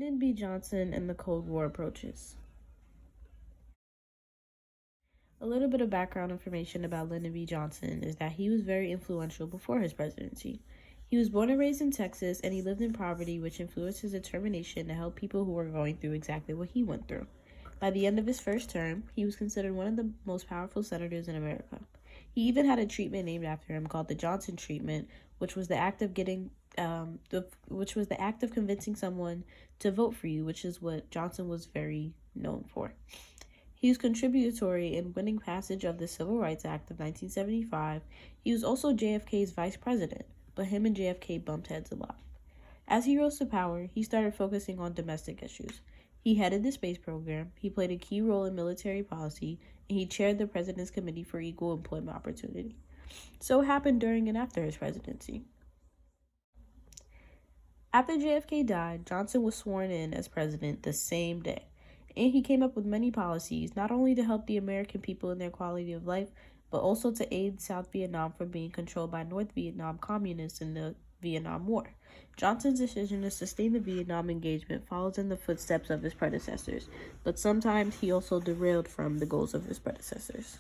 Lyndon B. Johnson and the Cold War approaches. A little bit of background information about Lyndon B. Johnson is that he was very influential before his presidency. He was born and raised in Texas, and he lived in poverty, which influenced his determination to help people who were going through exactly what he went through. By the end of his first term, he was considered one of the most powerful senators in America. He even had a treatment named after him called the Johnson treatment, which was the act of convincing someone to vote for you, which is what Johnson was very known for. He was contributory in winning passage of the Civil Rights Act of 1975. He was also JFK's vice president, but him and JFK bumped heads a lot. As he rose to power, he started focusing on domestic issues. He headed the space program, he played a key role in military policy, and he chaired the President's Committee for Equal Employment Opportunity. So it happened during and after his presidency. After JFK died, Johnson was sworn in as president the same day, and he came up with many policies, not only to help the American people in their quality of life, but also to aid South Vietnam from being controlled by North Vietnam communists in the Vietnam War. Johnson's decision to sustain the Vietnam engagement follows in the footsteps of his predecessors, but sometimes he also derailed from the goals of his predecessors.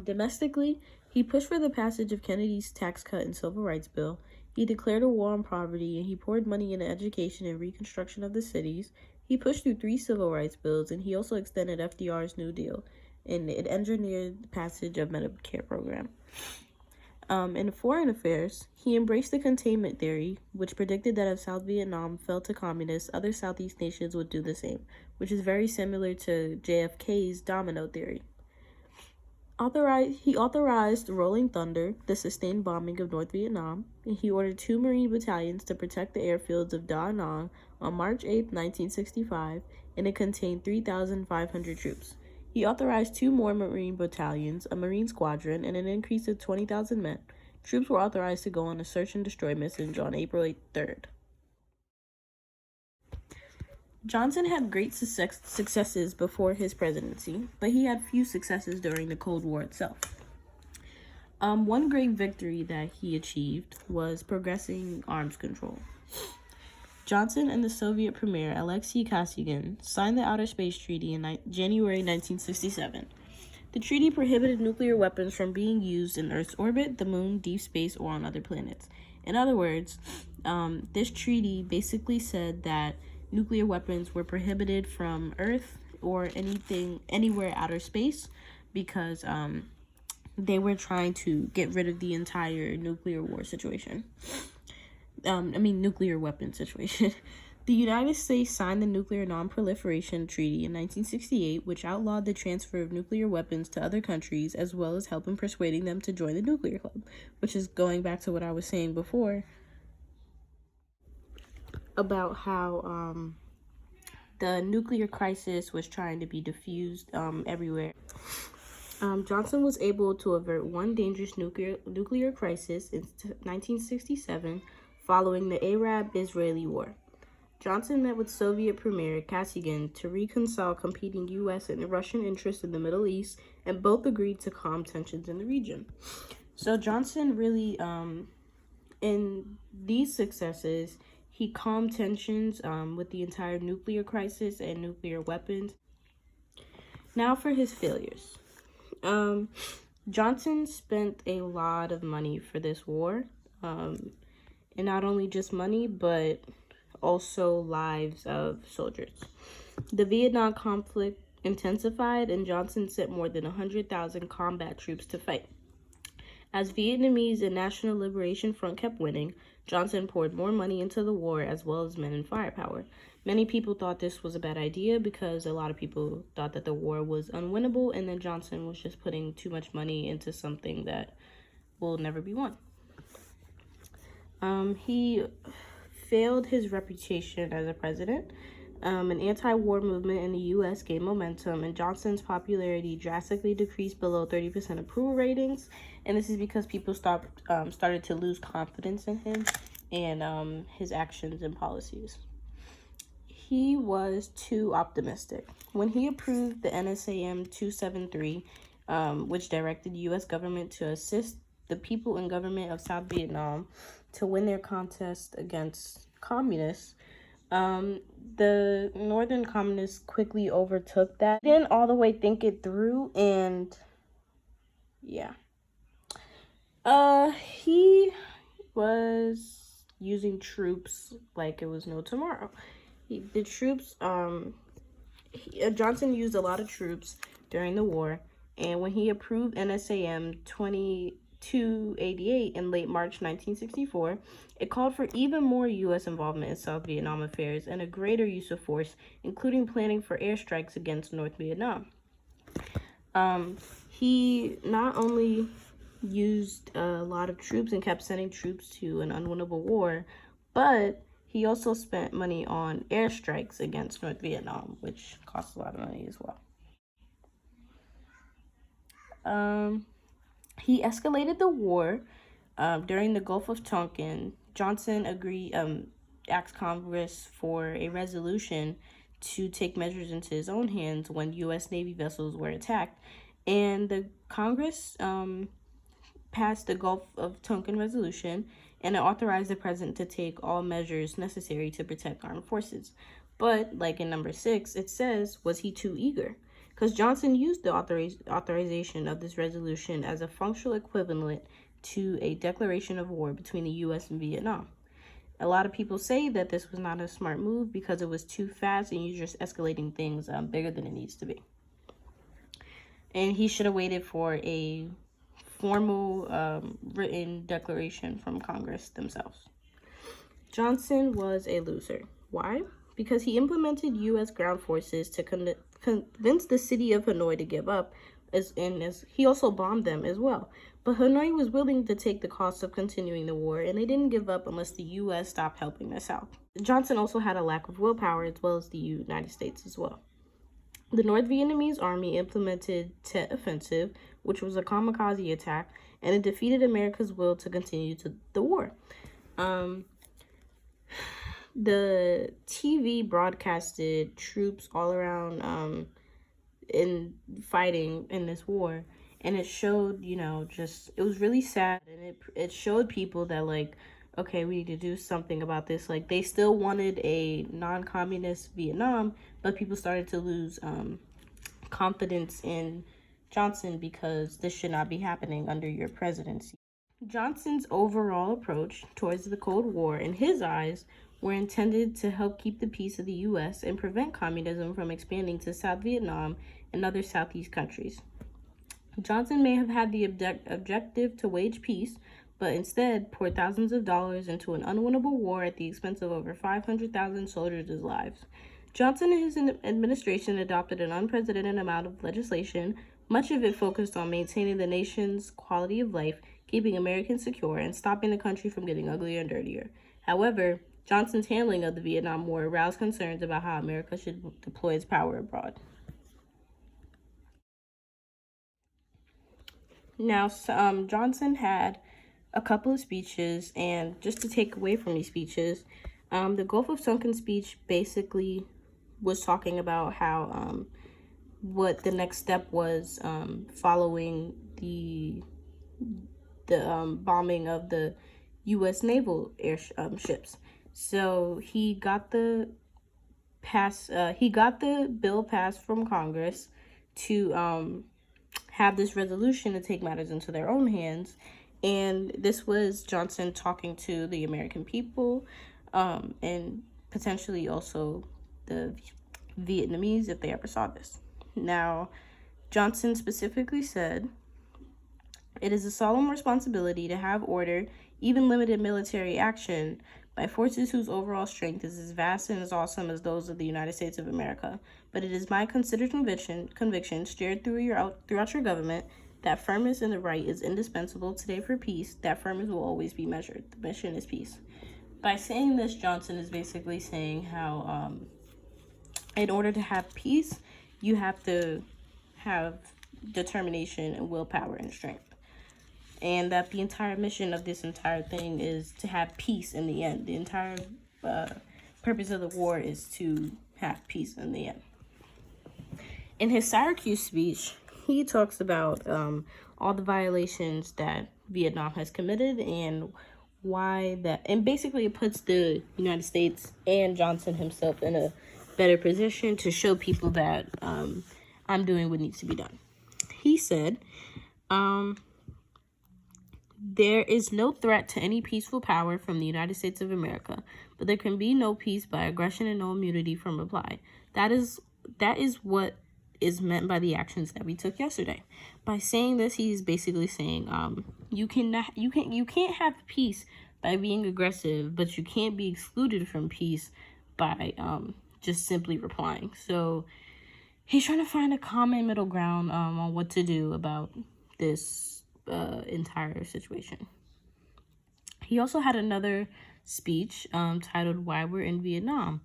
Domestically, he pushed for the passage of Kennedy's tax cut and civil rights bill. He declared a war on poverty, and he poured money into education and reconstruction of the cities. He pushed through 3 civil rights bills, and he also extended FDR's New Deal, and it engineered the passage of Medicare program. In foreign affairs, he embraced the containment theory, which predicted that if South Vietnam fell to communists, other Southeast nations would do the same, which is very similar to JFK's domino theory. He authorized Rolling Thunder, the sustained bombing of North Vietnam, and he ordered 2 Marine battalions to protect the airfields of Da Nang on March 8, 1965, and it contained 3,500 troops. He authorized 2 more Marine battalions, a Marine squadron, and an increase of 20,000 men. Troops were authorized to go on a search and destroy mission on April 3rd. Johnson had great successes before his presidency, but he had few successes during the Cold War itself. One great victory that he achieved was progressing arms control. Johnson and the Soviet Premier Alexei Kosygin signed the Outer Space Treaty in January 1967. The treaty prohibited nuclear weapons from being used in Earth's orbit, the moon, deep space, or on other planets. In other words, this treaty basically said that nuclear weapons were prohibited from Earth or anywhere outer space because they were trying to get rid of the entire nuclear weapon situation. The United States signed the Nuclear Non-Proliferation Treaty in 1968, which outlawed the transfer of nuclear weapons to other countries, as well as helping persuading them to join the nuclear club, which is going back to what I was saying before about how the nuclear crisis was trying to be diffused everywhere. Johnson was able to avert one dangerous nuclear crisis in 1967 following the Arab-Israeli War. Johnson met with Soviet Premier Kosygin to reconcile competing U.S. and Russian interests in the Middle East, and both agreed to calm tensions in the region. So Johnson really, in these successes, he calmed tensions with the entire nuclear crisis and nuclear weapons. Now for his failures. Johnson spent a lot of money for this war, and not only just money, but also lives of soldiers. The Vietnam conflict intensified, and Johnson sent more than 100,000 combat troops to fight. As Vietnamese and National Liberation Front kept winning, Johnson poured more money into the war as well as men and firepower. Many people thought this was a bad idea because a lot of people thought that the war was unwinnable, and then Johnson was just putting too much money into something that will never be won. He failed his reputation as a president. An anti-war movement in the U.S. gained momentum, and Johnson's popularity drastically decreased below 30% approval ratings. And this is because people started to lose confidence in him and his actions and policies. He was too optimistic. When he approved the NSAM 273, which directed the U.S. government to assist the people and government of South Vietnam to win their contest against communists, The Northern communists quickly overtook that. They didn't all the way think it through, and yeah. He was using troops like it was no tomorrow. Johnson used a lot of troops during the war, and when he approved NSAM 2288 in late March 1964, it called for even more U.S. involvement in South Vietnam affairs and a greater use of force, including planning for airstrikes against North Vietnam. He not only used a lot of troops and kept sending troops to an unwinnable war, but he also spent money on airstrikes against North Vietnam, which cost a lot of money as well. He escalated the war during the Gulf of Tonkin. Johnson asked Congress for a resolution to take measures into his own hands when U.S. Navy vessels were attacked, and the Congress passed the Gulf of Tonkin resolution, and it authorized the president to take all measures necessary to protect armed forces. But, like in number 6, it says, was he too eager? Because Johnson used the authorization of this resolution as a functional equivalent to a declaration of war between the U.S. and Vietnam. A lot of people say that this was not a smart move because it was too fast and you're just escalating things bigger than it needs to be. And he should have waited for a formal written declaration from Congress themselves. Johnson was a loser. Why? Because he implemented U.S. ground forces to convince the city of Hanoi to give up, as he also bombed them as well. But Hanoi was willing to take the cost of continuing the war, and they didn't give up unless the U.S. stopped helping the South. Johnson also had a lack of willpower, as well as the United States as well. The North Vietnamese army implemented Tet Offensive, which was a kamikaze attack, and it defeated America's will to continue the war. The TV broadcasted troops all around in fighting in this war, and it showed, it was really sad, and it showed people that, like, okay, we need to do something about this. Like, they still wanted a non-communist Vietnam, but people started to lose confidence in Johnson because this should not be happening under your presidency. Johnson's overall approach towards the Cold War, in his eyes, were intended to help keep the peace of the U.S. and prevent communism from expanding to South Vietnam and other Southeast countries. Johnson may have had the objective to wage peace, but instead poured thousands of dollars into an unwinnable war at the expense of over 500,000 soldiers' lives. Johnson and his administration adopted an unprecedented amount of legislation, much of it focused on maintaining the nation's quality of life, keeping Americans secure, and stopping the country from getting uglier and dirtier. However, Johnson's handling of the Vietnam War aroused concerns about how America should deploy its power abroad. Now, Johnson had a couple of speeches, and just to take away from these speeches, the Gulf of Tonkin speech basically was talking about how what the next step was following the bombing of the U.S. naval ships. So he got the bill passed from Congress to have this resolution to take matters into their own hands. And this was Johnson talking to the American people and potentially also the Vietnamese if they ever saw this. Now, Johnson specifically said, "It is a solemn responsibility to have order, even limited military action, by forces whose overall strength is as vast and as awesome as those of the United States of America. But it is my considered conviction shared throughout your government, that firmness in the right is indispensable today for peace. That firmness will always be measured. The mission is peace." By saying this, Johnson is basically saying how in order to have peace, you have to have determination and willpower and strength. And that the entire mission of this entire thing is to have peace in the end. The entire purpose of the war is to have peace in the end. In his Syracuse speech, he talks about all the violations that Vietnam has committed and why that, and basically it puts the United States and Johnson himself in a better position to show people that I'm doing what needs to be done. He said, there is no threat to any peaceful power from the United States of America, but there can be no peace by aggression and no immunity from reply. That is what is meant by the actions that we took yesterday. By saying this, he's basically saying, you can't have peace by being aggressive, but you can't be excluded from peace by just simply replying. So he's trying to find a common middle ground on what to do about this entire situation. He also had another speech titled "Why We're in Vietnam,"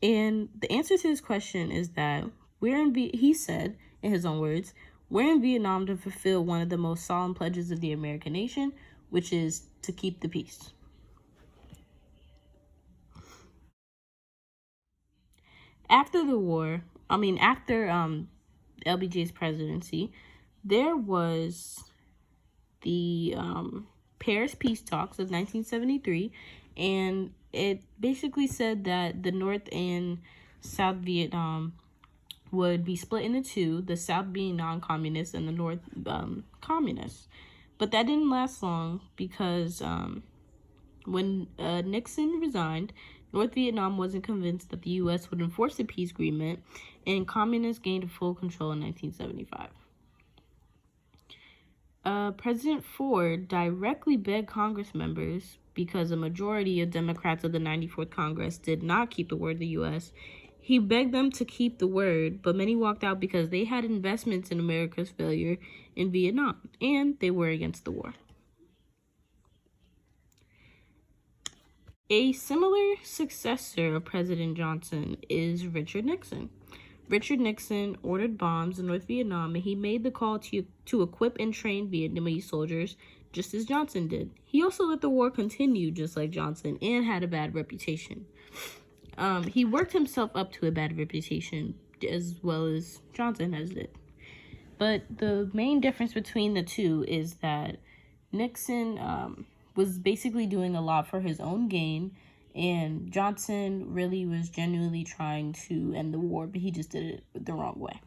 and the answer to his question is that he said, in his own words, "We're in Vietnam to fulfill one of the most solemn pledges of the American nation, which is to keep the peace." After the war, after LBJ's presidency, there was the Paris Peace Talks of 1973, and it basically said that the North and South Vietnam would be split into two, the South being non-communist and the North communist. But that didn't last long because when Nixon resigned, North Vietnam wasn't convinced that the U.S. would enforce the peace agreement, and communists gained full control in 1975. President Ford directly begged Congress members, because a majority of Democrats of the 94th Congress did not keep the word of the U.S., he begged them to keep the word, but many walked out because they had investments in America's failure in Vietnam, and they were against the war. A similar successor of President Johnson is Richard Nixon. Richard Nixon ordered bombs in North Vietnam, and he made the call to equip and train Vietnamese soldiers, just as Johnson did. He also let the war continue, just like Johnson, and had a bad reputation. He worked himself up to a bad reputation, as well as Johnson has did. But the main difference between the two is that Nixon was basically doing a lot for his own gain, and Johnson really was genuinely trying to end the war, but he just did it the wrong way.